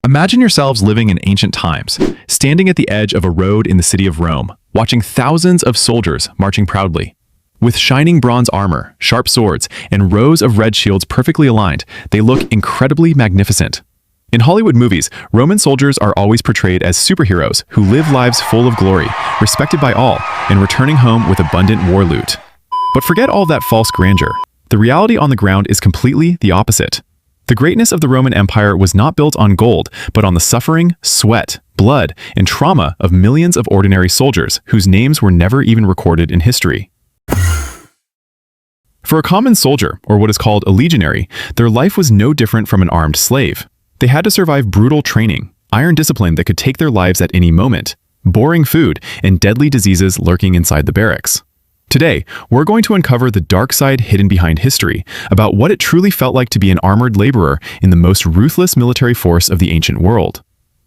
Imagine yourselves living in ancient times, standing at the edge of a road in the city of Rome, watching thousands of soldiers marching proudly. With shining bronze armor, sharp swords, and rows of red shields perfectly aligned, they look incredibly magnificent. In Hollywood movies, Roman soldiers are always portrayed as superheroes who live lives full of glory, respected by all, and returning home with abundant war loot. But forget all that false grandeur. The reality on the ground is completely the opposite. The greatness of the Roman Empire was not built on gold, but on the suffering, sweat, blood, and trauma of millions of ordinary soldiers whose names were never even recorded in history. For a common soldier, or what is called a legionary, their life was no different from an armed slave. They had to survive brutal training, iron discipline that could take their lives at any moment, boring food, and deadly diseases lurking inside the barracks. Today, we're going to uncover the dark side hidden behind history, about what it truly felt like to be an armored laborer in the most ruthless military force of the ancient world.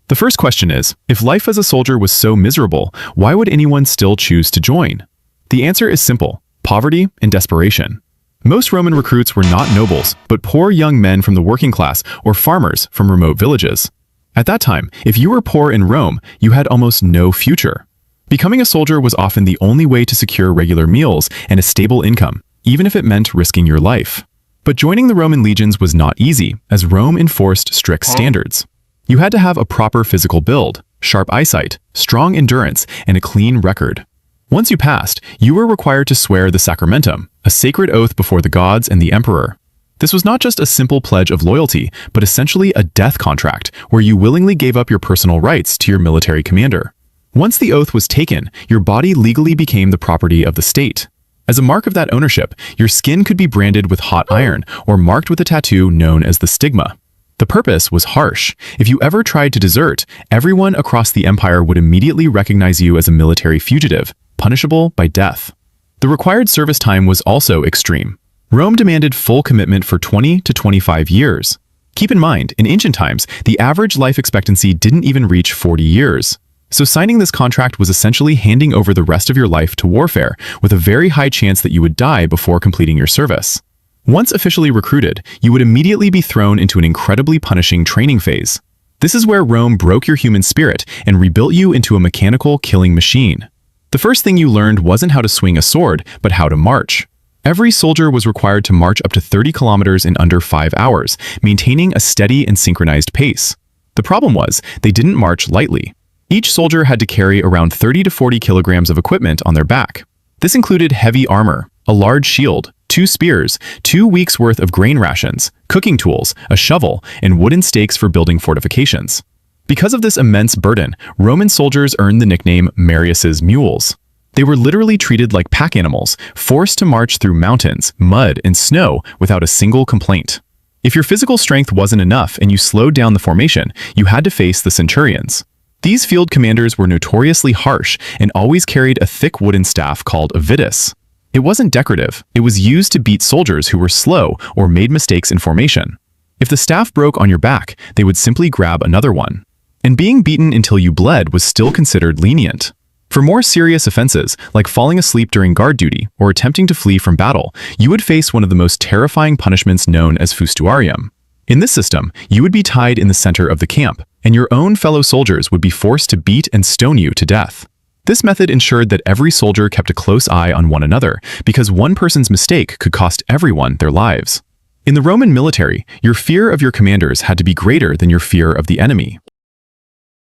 The first question is, if life as a soldier was so miserable, why would anyone still choose to join? The answer is simple: poverty and desperation. Most Roman recruits were not nobles, but poor young men from the working class or farmers from remote villages. At that time, if you were poor in Rome, you had almost no future. Becoming a soldier was often the only way to secure regular meals and a stable income, even if it meant risking your life. But joining the Roman legions was not easy, as Rome enforced strict standards. You had to have a proper physical build, sharp eyesight, strong endurance, and a clean record. Once you passed, you were required to swear the sacramentum, a sacred oath before the gods and the emperor. This was not just a simple pledge of loyalty, but essentially a death contract where you willingly gave up your personal rights to your military commander. Once the oath was taken, your body legally became the property of the state. As a mark of that ownership, your skin could be branded with hot iron or marked with a tattoo known as the stigma. The purpose was harsh. If you ever tried to desert, everyone across the empire would immediately recognize you as a military fugitive, punishable by death. The required service time was also extreme. Rome demanded full commitment for 20 to 25 years. Keep in mind, in ancient times, the average life expectancy didn't even reach 40 years. So signing this contract was essentially handing over the rest of your life to warfare, with a very high chance that you would die before completing your service. Once officially recruited, you would immediately be thrown into an incredibly punishing training phase. This is where Rome broke your human spirit and rebuilt you into a mechanical killing machine. The first thing you learned wasn't how to swing a sword, but how to march. Every soldier was required to march up to 30 kilometers in under 5 hours, maintaining a steady and synchronized pace. The problem was, they didn't march lightly. Each soldier had to carry around 30 to 40 kilograms of equipment on their back. This included heavy armor, a large shield, 2 spears, 2 weeks' worth of grain rations, cooking tools, a shovel, and wooden stakes for building fortifications. Because of this immense burden, Roman soldiers earned the nickname Marius's mules. They were literally treated like pack animals, forced to march through mountains, mud, and snow without a single complaint. If your physical strength wasn't enough and you slowed down the formation, you had to face the centurions. These field commanders were notoriously harsh and always carried a thick wooden staff called a vitis. It wasn't decorative, it was used to beat soldiers who were slow or made mistakes in formation. If the staff broke on your back, they would simply grab another one. And being beaten until you bled was still considered lenient. For more serious offenses, like falling asleep during guard duty or attempting to flee from battle, you would face one of the most terrifying punishments known as fustuarium. In this system, you would be tied in the center of the camp, and your own fellow soldiers would be forced to beat and stone you to death. This method ensured that every soldier kept a close eye on one another, because one person's mistake could cost everyone their lives. In the Roman military, your fear of your commanders had to be greater than your fear of the enemy.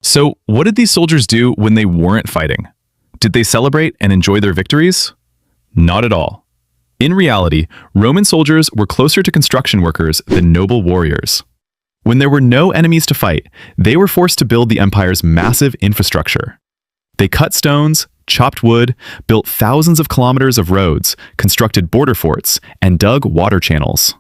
So, what did these soldiers do when they weren't fighting? Did they celebrate and enjoy their victories? Not at all. In reality, Roman soldiers were closer to construction workers than noble warriors. When there were no enemies to fight, they were forced to build the empire's massive infrastructure. They cut stones, chopped wood, built thousands of kilometers of roads, constructed border forts, and dug water channels.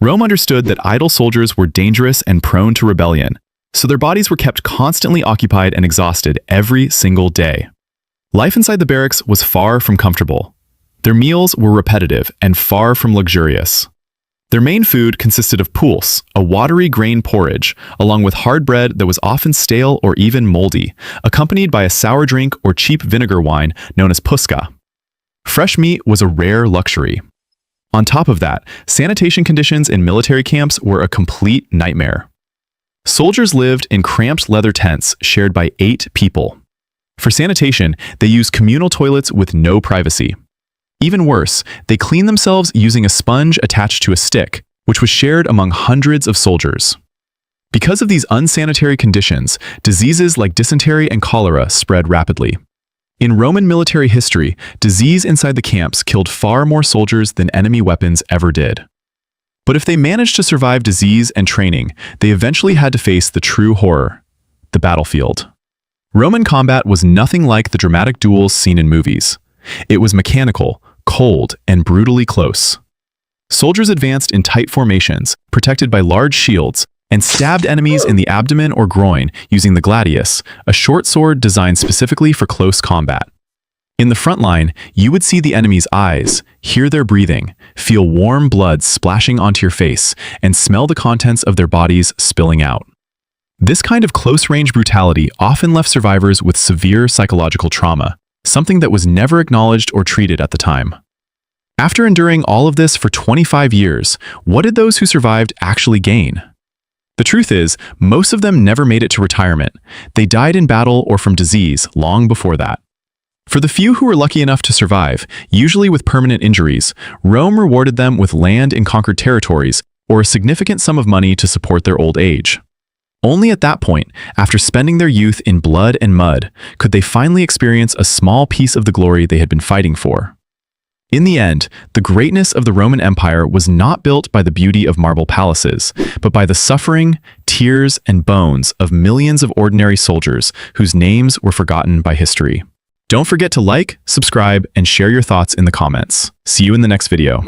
Rome understood that idle soldiers were dangerous and prone to rebellion, so their bodies were kept constantly occupied and exhausted every single day. Life inside the barracks was far from comfortable. Their meals were repetitive and far from luxurious. Their main food consisted of pulse, a watery grain porridge, along with hard bread that was often stale or even moldy, accompanied by a sour drink or cheap vinegar wine known as puska. Fresh meat was a rare luxury. On top of that, sanitation conditions in military camps were a complete nightmare. Soldiers lived in cramped leather tents shared by 8 people. For sanitation, they used communal toilets with no privacy. Even worse, they cleaned themselves using a sponge attached to a stick, which was shared among hundreds of soldiers. Because of these unsanitary conditions, diseases like dysentery and cholera spread rapidly. In Roman military history, disease inside the camps killed far more soldiers than enemy weapons ever did. But if they managed to survive disease and training, they eventually had to face the true horror: the battlefield. Roman combat was nothing like the dramatic duels seen in movies. It was mechanical, cold, and brutally close. Soldiers advanced in tight formations, protected by large shields, and stabbed enemies in the abdomen or groin using the gladius, a short sword designed specifically for close combat. In the front line, you would see the enemy's eyes, hear their breathing, feel warm blood splashing onto your face, and smell the contents of their bodies spilling out. This kind of close-range brutality often left survivors with severe psychological trauma, something that was never acknowledged or treated at the time. After enduring all of this for 25 years, what did those who survived actually gain? The truth is, most of them never made it to retirement. They died in battle or from disease long before that. For the few who were lucky enough to survive, usually with permanent injuries, Rome rewarded them with land in conquered territories or a significant sum of money to support their old age. Only at that point, after spending their youth in blood and mud, could they finally experience a small piece of the glory they had been fighting for. In the end, the greatness of the Roman Empire was not built by the beauty of marble palaces, but by the suffering, tears, and bones of millions of ordinary soldiers whose names were forgotten by history. Don't forget to like, subscribe, and share your thoughts in the comments. See you in the next video.